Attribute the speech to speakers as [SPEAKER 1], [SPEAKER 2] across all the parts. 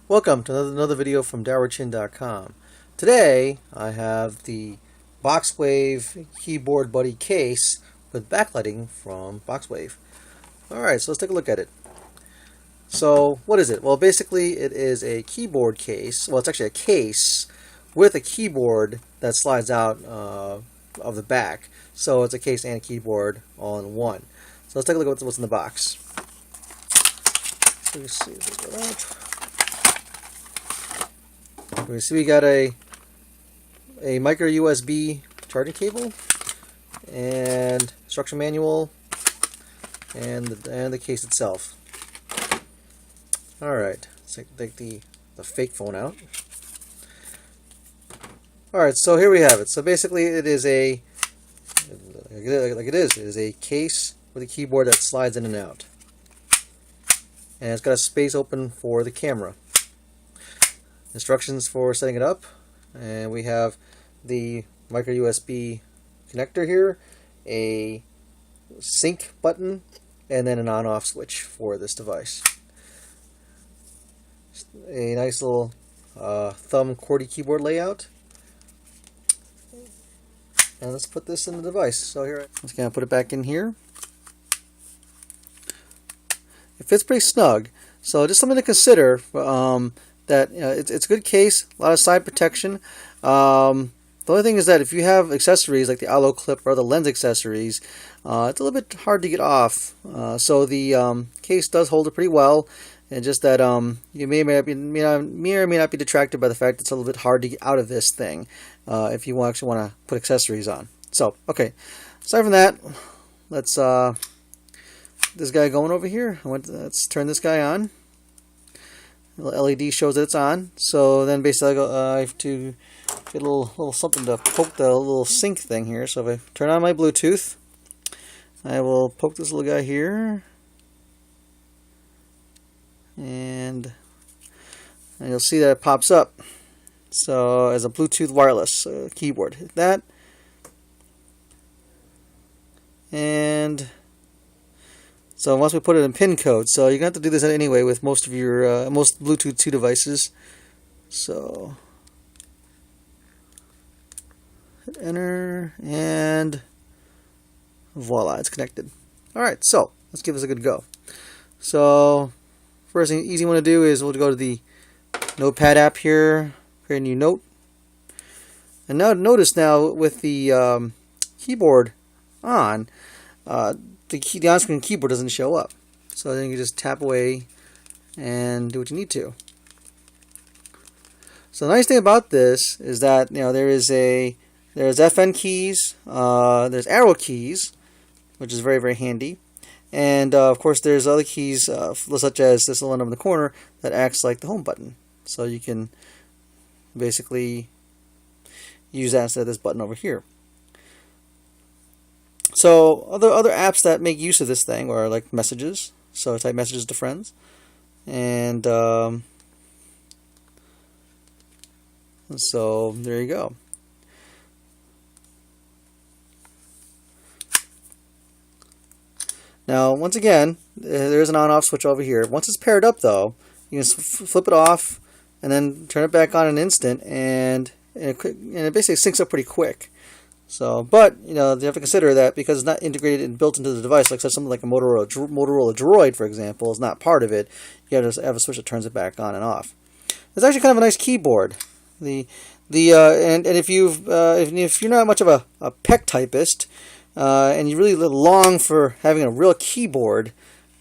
[SPEAKER 1] Welcome to another video from DowerChin.com. Today I have the Boxwave keyboard buddy case with backlighting from Boxwave. Alright, so let's take a look at it. So what is it? Well, basically it is a keyboard case. Well, it's actually a case with a keyboard that slides out of the back. So it's a case and a keyboard all in one. So let's take a look at what's in the box. Let's see if we go up. We see we got a micro USB charging cable and instruction manual and the case itself. All right, let's take the fake phone out. All right, so here we have it. So basically, it is a it is a case with a keyboard that slides in and out, and it's got a space open for the camera. Instructions for setting it up, and we have the micro USB connector here, a sync button, and then an on-off switch for this device. A nice little thumb QWERTY keyboard layout, and let's put this in the device. So here, I'm just gonna put it back in here. It fits pretty snug, so just something to consider. That it's a good case, a lot of side protection. The only thing is that if you have accessories like the aloe clip or the lens accessories, it's a little bit hard to get off. So the case does hold it pretty well, and just that you may or may not be detracted by the fact that it's a little bit hard to get out of this thing if you actually want to put accessories on. So okay, aside from that, let's this guy going over here. Let's turn this guy on. The LED shows that it's on, so then basically I have to get a little something to poke the little sync thing here. So if I turn on my Bluetooth, I will poke this little guy here, and you'll see that it pops up. So as a Bluetooth wireless keyboard, hit that, and so once we put it in pin code, so you're gonna have to do this anyway with most of your most Bluetooth 2 devices. So hit enter, and voila, it's connected. All right, so let's give this a good go. So first thing, easy one to do is we'll go to the Notepad app here, create a new note, and now notice now with the keyboard on. The on-screen keyboard doesn't show up, so then you can just tap away and do what you need to. So the nice thing about this is that there's FN keys, there's arrow keys, which is very handy, and of course there's other keys such as this one up in the corner that acts like the home button. So you can basically use that instead of this button over here. So other apps that make use of this thing are like messages. So type messages to friends, and so there you go. Now once again, there's an on-off switch over here. Once it's paired up though, you can flip it off and then turn it back on in an instant, and it basically syncs up pretty quick. So, but you have to consider that because it's not integrated and built into the device, like something like a Motorola Droid, for example, is not part of it. You have to have a switch that turns it back on and off. It's actually kind of a nice keyboard. And if you're not much of a PEC typist and you really long for having a real keyboard,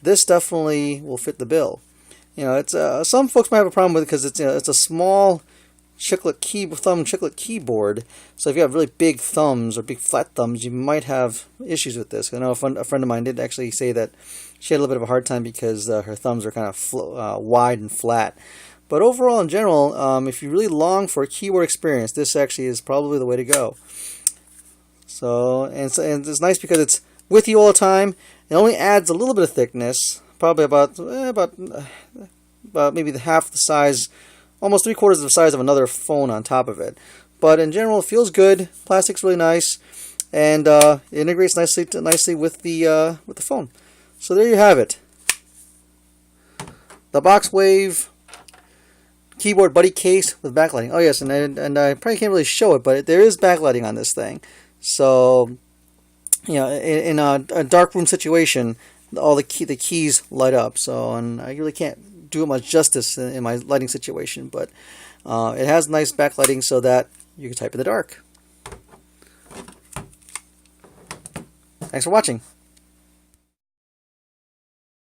[SPEAKER 1] this definitely will fit the bill. It's some folks might have a problem with it because it's a small thumb chiclet keyboard. So if you have really big thumbs or big flat thumbs, you might have issues with this. I know a friend of mine did actually say that she had a little bit of a hard time because her thumbs are kind of wide and flat. But overall, in general, if you really long for a keyboard experience, this actually is probably the way to go. So it's nice because it's with you all the time. It only adds a little bit of thickness, probably about maybe half the size, almost 3/4 of the size of another phone on top of it. But in general, it feels good. Plastic's really nice, and it integrates nicely with the phone. So there you have it. The Boxwave keyboard buddy case with backlighting. Oh yes, and I probably can't really show it, but there is backlighting on this thing. So, you know, in a dark room situation, all the keys light up. So, and I really can't do it much justice in my lighting situation, but it has nice backlighting so that you can type in the dark. Thanks for watching.